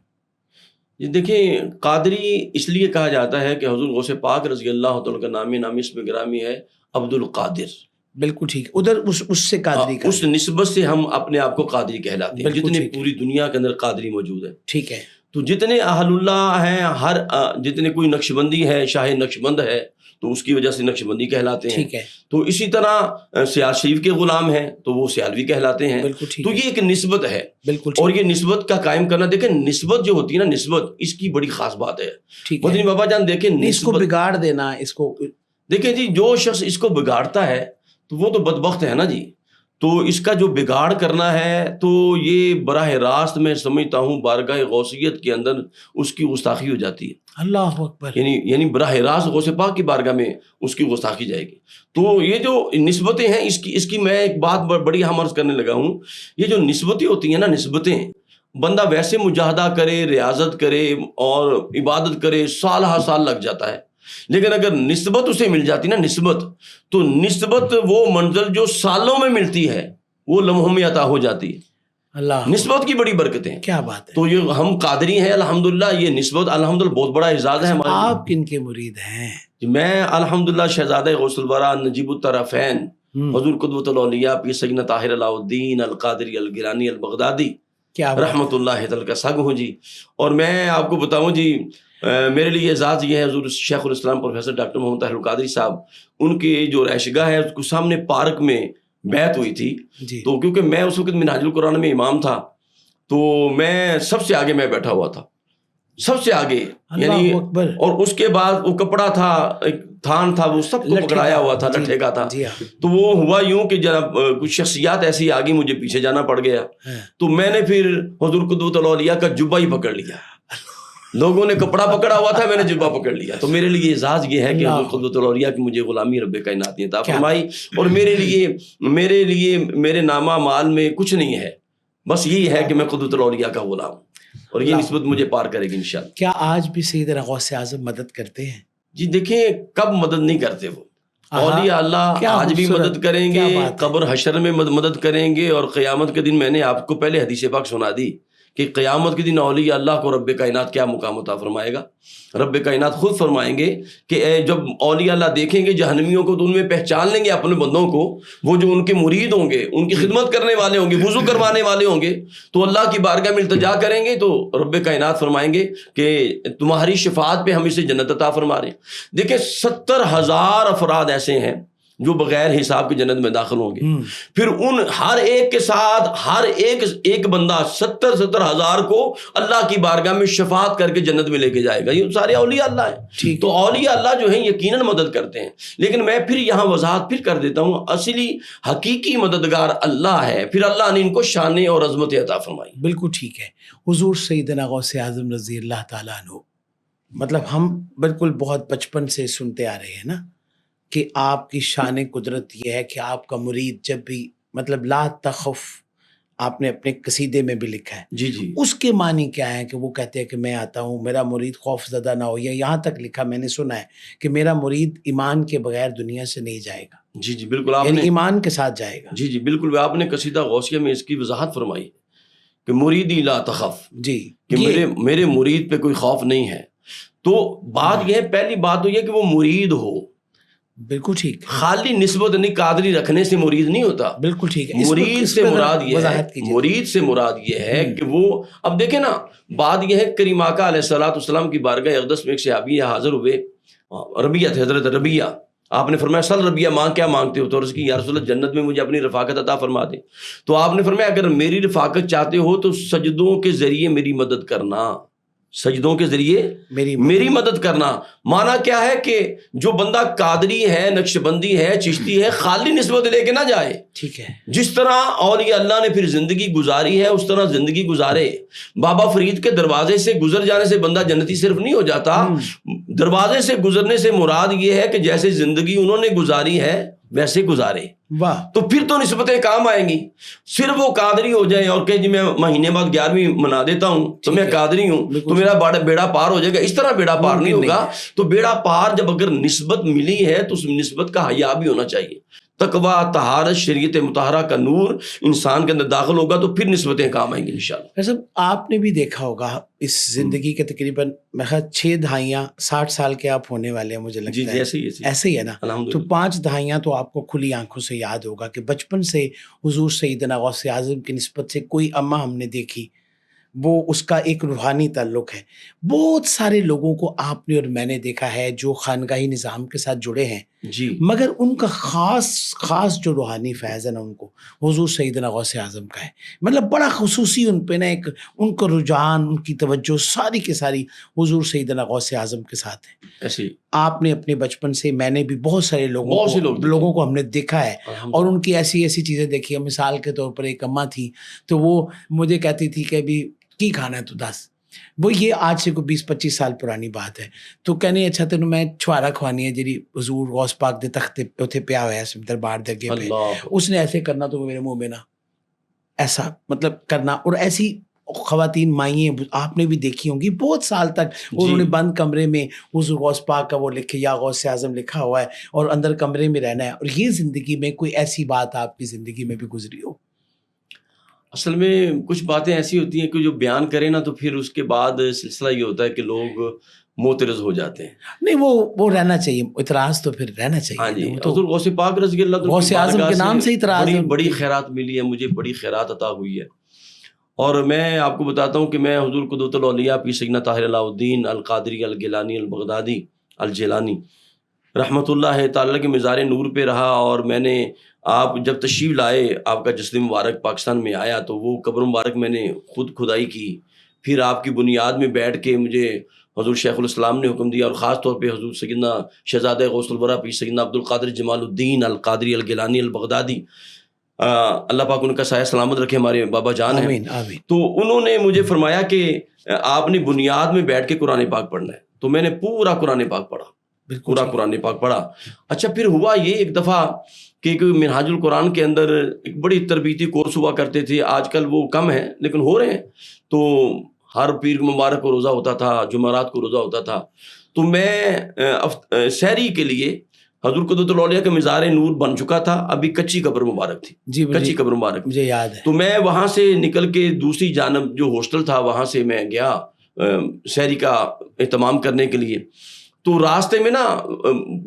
جی دیکھیں, قادری اس لیے کہا جاتا ہے کہ حضور غوث پاک رضی اللہ تعالیٰ کا نام اسم گرامی ہے عبد القادر. بالکل ٹھیک. ادھر اس سے قادری کا, اس نسبت سے ہم اپنے آپ کو قادری کہلاتے ہیں, جتنے پوری دنیا کے اندر قادری موجود ہے. ٹھیک ہے. تو جتنے اہل اللہ ہیں, جتنے کوئی نقشبندی ہے, شاہ نقشبند ہے, تو اس کی وجہ سے نقشبندی کہلاتے ہیں. ٹھیک ہے. تو اسی طرح سیال شریف کے غلام ہیں تو وہ سیالوی کہلاتے ہیں. تو یہ ایک نسبت ہے. اور یہ نسبت کا قائم کرنا, دیکھیں نسبت جو ہوتی ہے نا, نسبت اس کی بڑی خاص بات ہے. مدنی بابا جان دیکھیں, اس کو بگاڑ دینا, اس کو دیکھیں جی, جو شخص اس کو بگاڑتا ہے تو وہ تو بدبخت ہے نا جی. تو اس کا جو بگاڑ کرنا ہے, تو یہ براہ راست میں سمجھتا ہوں بارگاہ غوثیت کے اندر اس کی گستاخی ہو جاتی ہے. اللہ اکبر. یعنی براہ راست غوث پاک کی بارگاہ میں اس کی گستاخی جائے گی. تو یہ جو نسبتیں ہیں, اس کی میں ایک بات بڑی اہم عرض کرنے لگا ہوں. یہ جو نسبتیں ہوتی ہیں نا, نسبتیں, بندہ ویسے مجاہدہ کرے, ریاضت کرے اور عبادت کرے, سال ہر سال لگ جاتا ہے, لیکن اگر نسبت اسے مل جاتی نا, نسبت, تو نسبت وہ منزل جو سالوں میں ملتی ہے وہ لمحوں میں عطا ہو جاتی ہے. اللہ, نسبت کی بڑی برکتیں. کیا بات ہے. تو یہ ہم قادری ہیں الحمدللہ, یہ نسبت الحمدللہ بہت بڑا اعزاز ہے ہمارے. آپ کن کے مرید ہیں؟ میں الحمدللہ شہزادہ غوث الورا نجیب الطرفین حضور قدوۃ الاولیاء پیر سیدنا طاہر علاء الدین القادری الگیلانی البغدادی رحمۃ اللہ تعالی کا سگ ہوں جی. اور میں آپ کو بتاؤں جی, میرے لیے اعزاز یہ ہے, حضور شیخ الاسلام پروفیسر ڈاکٹر محمد طاہر القادری صاحب, ان کی جو رہائش گاہ ہے اس کو سامنے پارک میں بیعت ہوئی تھی. تو کیونکہ میں اس وقت منہاج القرآن میں امام تھا, تو میں سب سے آگے میں بیٹھا ہوا تھا, سب سے آگے. یعنی اور اس کے بعد وہ کپڑا تھا, ایک تھان تھا وہ سب کو پکڑایا ہوا تھا، لٹھے کا تھا. تو وہ ہوا یوں کہ جناب کچھ شخصیات ایسی آ گئی، مجھے پیچھے جانا پڑ گیا. تو میں نے پھر حضور قدوۃ الاولیاء کا جبہ ہی پکڑ لیا. لوگوں نے کپڑا پکڑا ہوا تھا، میں نے جبہ پکڑ لیا. تو میرے لیے اعزاز یہ ہے کہ حضور قدوۃ الاولیاء کی مجھے غلامی رب کائنات نے عطا فرمائی، اور میرے لیے میرے نامہ مال میں کچھ نہیں ہے، بس یہی ہے کہ میں قدوۃ الاولیاء کا غلام ہوں، اور یہ نسبت مجھے پار کرے گی انشاءاللہ. کیا آج بھی سیدنا غوث اعظم مدد کرتے ہیں؟ جی دیکھیں، کب مدد نہیں کرتے وہ اولیاء اللہ آج بھی مدد کریں گے، قبر حشر میں مدد کریں گے، اور قیامت کے دن میں نے آپ کو پہلے حدیث پاک سنا دی کہ قیامت کے دن اولیاء اللہ کو رب کائنات کیا مقام عطا فرمائے گا. رب کائنات خود فرمائیں گے کہ جب اولیاء اللہ دیکھیں گے جہنمیوں کو تو ان میں پہچان لیں گے اپنے بندوں کو، وہ جو ان کے مرید ہوں گے، ان کی خدمت کرنے والے ہوں گے، وضو کروانے والے ہوں گے، تو اللہ کی بارگاہ میں التجا کریں گے تو رب کائنات فرمائیں گے کہ تمہاری شفاعت پہ ہم اسے جنت عطا فرما رہے ہیں. دیکھیں 70,000 افراد ایسے ہیں جو بغیر حساب کے جنت میں داخل ہوں گے. پھر ان ہر ایک کے ساتھ ہر ایک بندہ 70,000 کو اللہ کی بارگاہ میں شفاعت کر کے جنت میں لے کے جائے گا. یہ سارے اولیاء اللہ ہیں. تو اولیاء اللہ جو ہیں یقیناً مدد کرتے ہیں، لیکن میں پھر یہاں وضاحت پھر کر دیتا ہوں، اصلی حقیقی مددگار اللہ ہے. پھر اللہ نے ان کو شان اور عظمت عطا فرمائی. بالکل ٹھیک ہے. حضور سیدنا غوث اعظم رضی اللہ تعالیٰ عنہ، مطلب ہم بالکل بہت بچپن سے سنتے آ رہے ہیں نا کہ آپ کی شان قدرت یہ ہے کہ آپ کا مرید جب بھی مطلب لا تخف آپ نے اپنے قصیدے میں بھی لکھا ہے. جی اس کے معنی کیا ہے کہ وہ کہتے ہیں کہ میں آتا ہوں میرا مرید خوف زدہ نہ ہو، یا یہاں تک لکھا میں نے سنا ہے کہ میرا مرید ایمان کے بغیر دنیا سے نہیں جائے گا. جی بالکل، آپ یعنی نے ایمان کے ساتھ جائے گا. جی بالکل، آپ نے قصیدہ غوثیہ میں اس کی وضاحت فرمائی کہ مریدی لا تخف، جی کہ میرے مرید پہ کوئی خوف نہیں ہے. تو بات یہ ہے، پہلی بات تو یہ کہ وہ مرید ہو. بالکل ٹھیک، خالی نسبت نہیں قادری رکھنے سے مرید نہیں ہوتا. بالکل ٹھیک ہے. مرید سے مراد یہ ہے کہ وہ، اب دیکھیں نا، بات یہ ہے کریم آقا علیہ السلام کی بارگاہ اقدس میں ایک صحابی حاضر ہوئے، ربیہ تھے، حضرت ربیہ. آپ نے فرمایا سل ربیہ ماں کیا مانگتے ہو؟ تو عرض کی یا رسول اللہ جنت میں مجھے اپنی رفاقت عطا فرما دیں. تو آپ نے فرمایا اگر میری رفاقت چاہتے ہو تو سجدوں کے ذریعے میری مدد کرنا، سجدوں کے ذریعے میری مدد کرنا. مانا کیا ہے کہ جو بندہ قادری ہے، نقشبندی ہے، چشتی ہے، خالی نسبت لے کے نہ جائے. ٹھیک ہے. جس طرح اولیاء اللہ نے پھر زندگی گزاری ہے اس طرح زندگی گزارے. بابا فرید کے دروازے سے گزر جانے سے بندہ جنتی صرف نہیں ہو جاتا. دروازے سے گزرنے سے مراد یہ ہے کہ جیسے زندگی انہوں نے گزاری ہے ویسے گزارے. واہ. تو پھر تو نسبتیں کام آئیں گی. صرف وہ قادری ہو جائے اور کہ جی میں مہینے بعد 11ویں منا دیتا ہوں تو میں قادری ہوں تو میرا بیڑا پار ہو جائے گا، اس طرح بیڑا پار نہیں ہوگا. تو بیڑا پار جب اگر نسبت ملی ہے تو اس نسبت کا حیا بھی ہونا چاہیے. تقویٰ، طہارت، شریعت مطہرہ کا نور انسان کے اندر داخل ہوگا تو پھر نسبتیں کام آئیں گی انشاءاللہ. صاحب آپ نے بھی دیکھا ہوگا اس زندگی کے تقریباً 6 دہائیاں 60 سال کے آپ ہونے والے ہیں مجھے لگتا ہے. ایسے ہی ہے نا. تو 5 دہائیاں تو آپ کو کھلی آنکھوں سے یاد ہوگا کہ بچپن سے حضور سیدنا غوث اعظم کی نسبت سے کوئی اماں ہم نے دیکھی، وہ اس کا ایک روحانی تعلق ہے. بہت سارے لوگوں کو آپ نے اور میں نے دیکھا ہے جو خانگاہی نظام کے ساتھ جڑے ہیں جی، مگر ان کا خاص جو روحانی فیض ہے نا ان کو حضور سیدنا غوث اعظم کا ہے. مطلب بڑا خصوصی ان پہ نا ایک ان کا رجحان، ان کی توجہ ساری کی ساری حضور سیدنا غوث اعظم کے ساتھ ہے. ایسے آپ نے اپنے بچپن سے، میں نے بھی بہت سارے لوگوں کو ہم نے دیکھا ہے اور ان کی ایسی چیزیں دیکھی ہیں. مثال کے طور پر ایک اماں تھی تو وہ مجھے کہتی تھی کہ ابھی کی کھانا ہے تو دس، وہ یہ آج سے کوئی 20-25 سال پرانی بات ہے. تو کہنے اچھا تینوں میں چھوارا کھوانی ہے جی حضور غوث پاک دے تختے اتنے پیا ہوا ہے دربار دے اگے پہ، اس نے ایسے کرنا تو میرے منہ میں نا ایسا مطلب کرنا. اور ایسی خواتین مائیں آپ نے بھی دیکھی ہوں گی بہت سال تک انہوں نے بند کمرے میں حضور غوث پاک کا وہ لکھے یا غوث اعظم لکھا ہوا ہے اور اندر کمرے میں رہنا ہے. اور یہ زندگی میں کوئی ایسی بات آپ کی زندگی میں بھی گزری ہو؟ اصل میں کچھ باتیں ایسی ہوتی ہیں کہ جو بیان کریں نا تو پھر اس کے بعد سلسلہ یہ ہوتا ہے کہ لوگ معترض ہو جاتے ہیں. نہیں وہ رہنا چاہیے، اعتراض تو پھر رہنا چاہیے. ہاں جی، حضور غوث پاک رضی اللہ عنہ غوث اعظم کے نام سے اعتراض. بڑی خیرات ملی ہے مجھے، بڑی خیرات عطا ہوئی ہے. اور میں آپ کو بتاتا ہوں کہ میں حضور قدوۃ الاولیاء پیر سیدنا طاہر علاء الدین القادری الگیلانی البغدادی الجیلانی رحمۃ اللہ تعالیٰ کے مزار نور پہ رہا. اور میں نے آپ جب تشریف لائے، آپ کا جسد مبارک پاکستان میں آیا تو وہ قبر مبارک میں نے خود کھدائی کی. پھر آپ کی بنیاد میں بیٹھ کے مجھے حضور شیخ الاسلام نے حکم دیا، اور خاص طور پہ حضور سیدنا شہزادہ غوث الورا پیر سیدنا عبد القادر جمال الدین القادری الگیلانی البغدادی، اللہ پاک ان کا سایہ سلامت رکھے، ہمارے بابا جان ہیں، آمین آمین۔ تو انہوں نے مجھے فرمایا کہ آپ نے بنیاد میں بیٹھ کے قرآن پاک پڑھنا ہے، تو میں نے پورا قرآن پاک پڑھا، بالکل پورا قرآن پاک پڑھا۔ اچھا پھر ہوا یہ ایک دفعہ کہ منہاج القرآن کے اندر ایک بڑی تربیتی کورس ہوا کرتے تھے، آج کل وہ کم ہیں لیکن ہو رہے ہیں، تو ہر پیر مبارک کو روزہ ہوتا تھا، جمعرات کو روزہ ہوتا تھا، تو میں سحری کے لیے حضور قدرت الاولیاء کا مزار نور بن چکا تھا، ابھی کچی قبر مبارک تھی، جی کچی قبر مبارک، مجھے یاد ہے۔ تو میں وہاں سے نکل کے دوسری جانب جو ہاسٹل تھا وہاں سے میں گیا سحری کا اہتمام کرنے کے لیے، تو راستے میں نا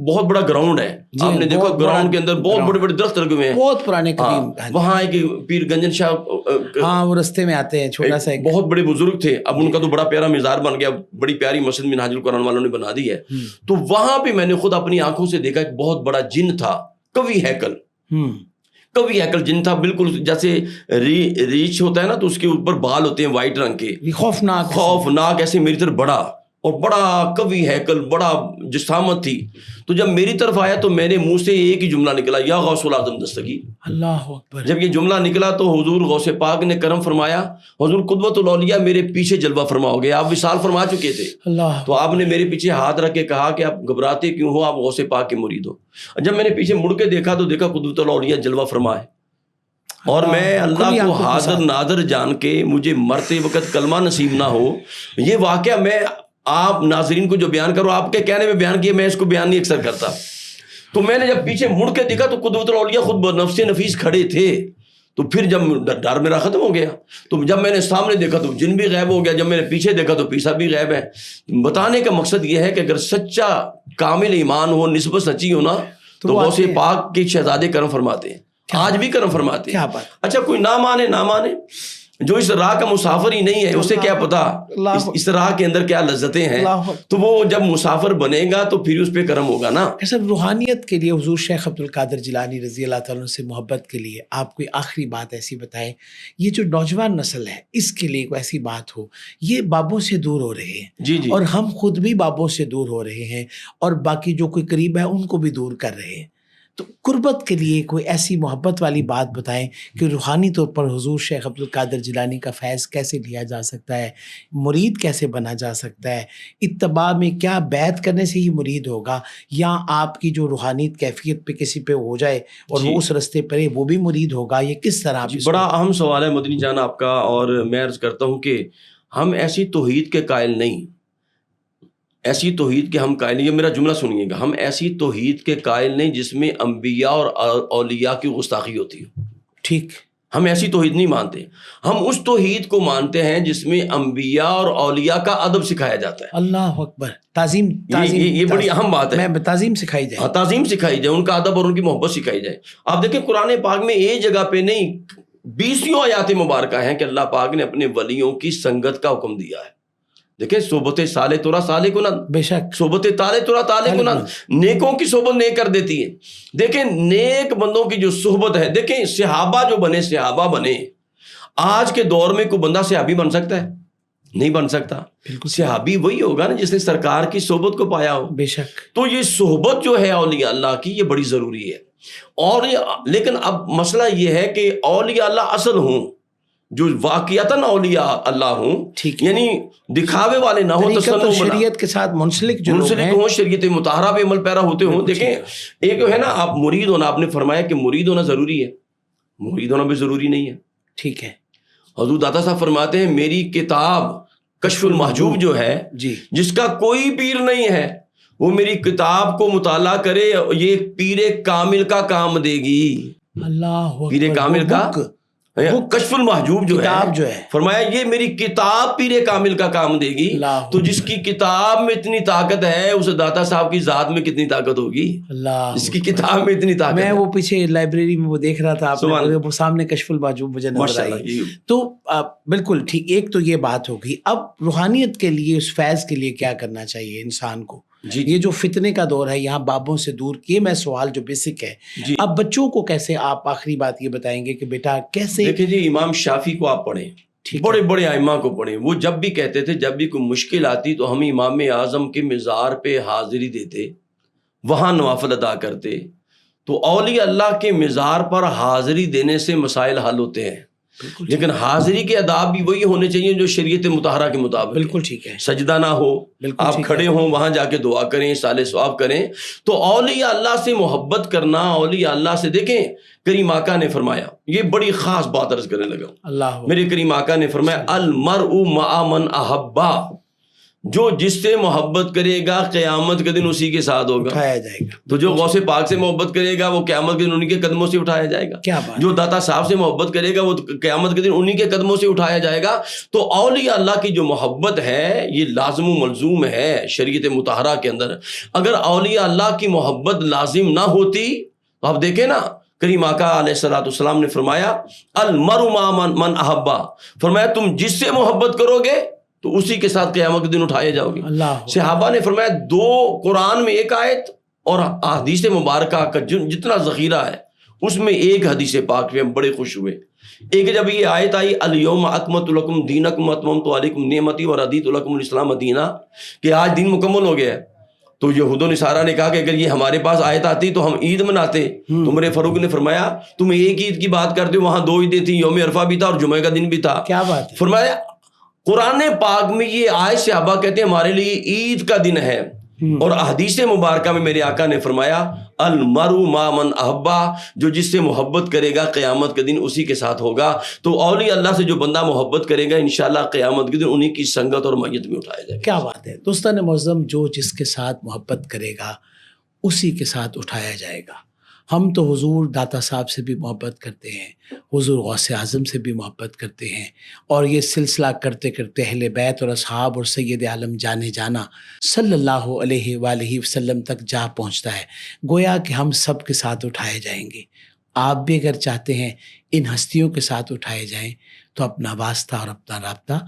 بہت بڑا گراؤنڈ ہے، آپ نے دیکھا گراؤنڈ کے اندر بہت بڑے بڑے درخت لگے ہوئے ہیں، بہت پرانے قدیم، وہاں ایک پیر گنجن شاہ، ہاں وہ رستے میں آتے ہیں، چھوٹا سا ایک بہت بڑے بزرگ تھے، اب ان کا تو بڑا پیارا مزار بن گیا، بڑی پیاری مسجد منہاج القرآن والوں نے بنا دی ہے، تو وہاں پہ میں نے خود اپنی آنکھوں سے دیکھا ایک بہت بڑا جن تھا، کوی ہیکل، کوی ہیکل جن تھا، بالکل جیسے ریچھ ہوتا ہے نا تو اس کے اوپر بال ہوتے ہیں وائٹ رنگ کے، خوفناک ایسے میری طرف بڑا، اور بڑا کوی ہیکل، بڑا جسامت تھی، تو جب میری طرف آیا تو میرے منہ سے ایک ہی جملہ نکلا، یا غوث العظم دستگیر، اللہ اکبر۔ جب یہ جملہ نکلا تو حضور غوث پاک نے کرم فرمایا، حضور قدوۃ الاولیاء میرے پیچھے جلوہ فرما ہو گئے، آپ وصال فرما چکے تھے، اللہ، تو آپ نے میرے پیچھے ہاتھ رکھ کے کہا کہ آپ گھبراتے کیوں ہو، آپ غوث پاک کے مرید ہو۔ جب میں نے پیچھے مڑ کے دیکھا تو دیکھا قدوۃ الاولیاء جلوہ فرما ہے، اور میں اللہ کو حاضر ناظر جان کے مجھے مرتے وقت کلمہ نصیب نہ ہو، یہ واقعہ میں آپ ناظرین کو جو بیان کرو، آپ کے کہنے میں بیان کیا، میں اس کو بیان نہیں اکثر کرتا، تو میں نے جب پیچھے مڑ کے دیکھا تو قدوۃ الاولیاء خود بنفس نفیس کھڑے تھے، تو پھر جب ڈر میرا ختم ہو گیا، تو جب میں نے سامنے دیکھا تو جن بھی غائب ہو گیا، جب میں نے پیچھے دیکھا تو پیچھا بھی غائب ہے۔ بتانے کا مقصد یہ ہے کہ اگر سچا کامل ایمان ہو، نسبت سچی ہو نا، تو غوث پاک کے شہزادے کرم فرماتے ہیں، آج بھی کرم فرماتے ہیں۔ اچھا کوئی نہ مانے، جو اس راہ کا مسافر ہی نہیں ہے اسے کیا پتا اس راہ کے اندر کیا لذتیں ہیں، تو وہ جب مسافر بنے گا تو پھر اس پہ کرم ہوگا نا۔ سر روحانیت کے لیے حضور شیخ عبد القادر جیلانی رضی اللہ تعالیٰ سے محبت کے لیے آپ کوئی آخری بات ایسی بتائیں، یہ جو نوجوان نسل ہے اس کے لیے کوئی ایسی بات ہو، یہ بابوں سے دور ہو رہے ہیں، جی اور ہم خود بھی بابوں سے دور ہو رہے ہیں، اور باقی جو کوئی قریب ہے ان کو بھی دور کر رہے ہیں، تو قربت کے لیے کوئی ایسی محبت والی بات بتائیں کہ روحانی طور پر حضور شیخ عبد القادر جیلانی کا فیض کیسے لیا جا سکتا ہے، مرید کیسے بنا جا سکتا ہے، اتباع میں کیا بیعت کرنے سے ہی مرید ہوگا، یا آپ کی جو روحانیت کیفیت پہ کسی پہ ہو جائے اور وہ اس رستے پر ہے وہ بھی مرید ہوگا، یہ کس طرح؟ بڑا اہم سوال ہے مدنی جان آپ کا، اور میں عرض کرتا ہوں کہ ہم ایسی توحید کے قائل نہیں، ایسی توحید کے ہم قائل نہیں، یہ میرا جملہ سنیے گا، ہم ایسی توحید کے قائل نہیں جس میں انبیاء اور اولیاء کی گستاخی ہوتی ہے، ٹھیک، ہم ایسی توحید نہیں مانتے، ہم اس توحید کو مانتے ہیں جس میں انبیاء اور اولیاء کا ادب سکھایا جاتا ہے۔ اللہ اکبر، تعظیم، یہ بڑی اہم بات ہے، تعظیم سکھائی جائے، تعظیم سکھائی جائے، ان کا ادب اور ان کی محبت سکھائی جائے۔ آپ دیکھیں قرآن پاک میں ایک جگہ پہ نہیں 20 آیات مبارکہ ہیں کہ اللہ پاک نے اپنے ولیوں کی سنگت کا حکم دیا ہے۔ دیکھیں صحبت صالح تورا صالح کنن، بے شک صحبت طالع تورا طالع کنن، نیکوں کی صحبت نیک کر دیتی ہے۔ دیکھیں نیک بندوں کی جو صحبت ہے، دیکھیں صحابہ جو بنے، صحابہ بنے، آج کے دور میں کوئی بندہ صحابی بن سکتا ہے؟ نہیں بن سکتا۔ صحابی وہی ہوگا نا جس نے سرکار کی صحبت کو پایا ہو۔ بے شک۔ تو یہ صحبت جو ہے اولیاء اللہ کی، یہ بڑی ضروری ہے، اور لیکن اب مسئلہ یہ ہے کہ اولیاء اللہ اصل ہوں، جو واقعتاً اولیاء اللہ ہوں، یعنی دکھاوے والے نہ ہوں، شریعت کے ساتھ منسلک ہوں، شریعت مطہرہ پہ عمل پیرا ہوتے ہوں۔ دیکھیں ایک جو ہے نا، آپ مرید ہونا، آپ نے فرمایا کہ مرید ہونا ضروری ہے، مرید ہونا بھی ضروری نہیں ہے، ٹھیک ہے۔ حضور داتا صاحب فرماتے ہیں میری کتاب کشف المحجوب جو ہے، جس کا کوئی پیر نہیں ہے، وہ میری کتاب کو مطالعہ کرے، یہ پیر کامل کا کام دے گی۔ اللہ، پیر کامل کا کشف المحجوب جو ہے، فرمایا یہ میری کتاب پیر کامل کا کام دے گی۔ تو جس کی کتاب میں اتنی طاقت ہے، اس داتا صاحب کی ذات میں کتنی طاقت ہوگی؟ اللہ، جس کی کتاب میں اتنی طاقت۔ میں وہ پیچھے لائبریری میں وہ دیکھ رہا تھا، آپ سامنے کشف المحجوب مجھے نظر آئی، تو بالکل ٹھیک۔ ایک تو یہ بات ہوگی، اب روحانیت کے لیے، اس فیض کے لیے کیا کرنا چاہیے انسان کو؟ یہ جو فتنے کا دور ہے، یہاں بابوں سے دور کیے، میں سوال جو بیسک ہے، اب بچوں کو کیسے، آپ آخری بات یہ بتائیں گے کہ بیٹا کیسے؟ دیکھیں جی، امام شافعی کو آپ پڑھیں، بڑے بڑے ائمہ کو پڑھیں. وہ جب بھی کہتے تھے جب بھی کوئی مشکل آتی تو ہم امام اعظم کے مزار پہ حاضری دیتے, وہاں نوافل ادا کرتے. تو اولیاء اللہ کے مزار پر حاضری دینے سے مسائل حل ہوتے ہیں, لیکن حاضری کے آداب بھی وہی ہونے چاہیے جو شریعت مطہرہ کے مطابق. بالکل ٹھیک ہے. سجدہ نہ ہو, آپ کھڑے ہوں وہاں جا کے دعا کریں, صالح ثواب کریں. تو اولیاء اللہ سے محبت کرنا, اولیاء اللہ سے, دیکھیں کریم آقا نے فرمایا, یہ بڑی خاص بات عرض کرنے لگا, اللہ میرے کریم آقا نے فرمایا المرء مع من احبا, جو جس سے محبت کرے گا قیامت کے دن اسی کے ساتھ ہوگا, اٹھایا جائے گا. تو جو غوث پاک سے محبت کرے گا وہ قیامت کے دن انہی کے قدموں سے اٹھایا جائے گا. کیا بات. جو داتا صاحب سے محبت کرے گا وہ قیامت کے دن انہی کے قدموں سے اٹھایا جائے گا. تو اولیاء اللہ کی جو محبت ہے یہ لازم و ملزوم ہے شریعت مطہرہ کے اندر. اگر اولیاء اللہ کی محبت لازم نہ ہوتی تو آپ دیکھیں نا, کریم آقا علیہ الصلوۃ والسلام نے فرمایا المرء مع من احبا, فرمایا تم جس سے محبت کرو گے تو اسی کے ساتھ قیامت کے دن اٹھائے جاؤ گے. صحابہ نے فرمایا دو قرآن میں ایک آیت اور احادیث مبارکہ کا جتنا ذخیرہ ہے اس میں ایک حدیث پاک میں ہم بڑے خوش ہوئے. ایک جب یہ آیت آئی الیوم اکملت لکم دینکم واتممت علیکم نعمتی ورضیت لکم الاسلام دینا, کہ آج دین مکمل ہو گیا ہے, تو یہود و نصارہ نے کہا کہ اگر یہ ہمارے پاس آیت آتی تو ہم عید مناتے. تو عمر فاروق نے فرمایا تم ایک عید کی بات کرتے ہو, وہاں دو عیدیں تھیں, یوم عرفہ بھی تھا اور جمعہ کا دن بھی تھا. کیا بات ہے. فرمایا قرآن پاک میں یہ آیت صحابہ کہتے ہیں ہمارے لیے عید کا دن ہے, اور احادیث مبارکہ میں میرے آقا نے فرمایا المرء مع من احبا, جو جس سے محبت کرے گا قیامت کے دن اسی کے ساتھ ہوگا. تو اولیاء اللہ سے جو بندہ محبت کرے گا انشاءاللہ قیامت کے دن انہی کی سنگت اور میت میں اٹھایا جائے گا. کیا بات ہے. دوستان معظم, جو جس کے ساتھ محبت کرے گا اسی کے ساتھ اٹھایا جائے گا. ہم تو حضور داتا صاحب سے بھی محبت کرتے ہیں, حضور غوث اعظم سے بھی محبت کرتے ہیں, اور یہ سلسلہ کرتے کرتے اہل بیت اور اصحاب اور سید عالم جانے جانا صلی اللہ علیہ وآلہ وسلم تک جا پہنچتا ہے. گویا کہ ہم سب کے ساتھ اٹھائے جائیں گے. آپ بھی اگر چاہتے ہیں ان ہستیوں کے ساتھ اٹھائے جائیں تو اپنا واسطہ اور اپنا رابطہ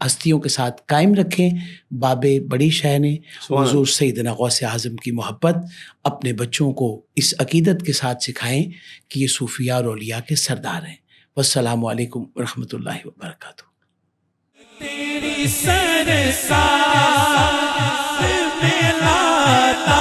ہستیوں کے ساتھ قائم رکھیں. باب بڑی شاہ نے حضور سیدنا غوث اعظم کی محبت اپنے بچوں کو اس عقیدت کے ساتھ سکھائیں کہ یہ صوفیاء اور اولیاء کے سردار ہیں. والسلام علیکم ورحمۃ اللہ وبرکاتہ. تیری سرسار میں لاتا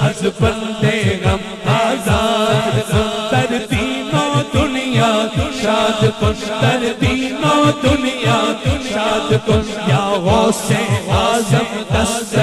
از بندے غم آزاد تر دینوں دنیا شاد کن, تر دینوں دنیا شاد کن, یا غوث اعظم دست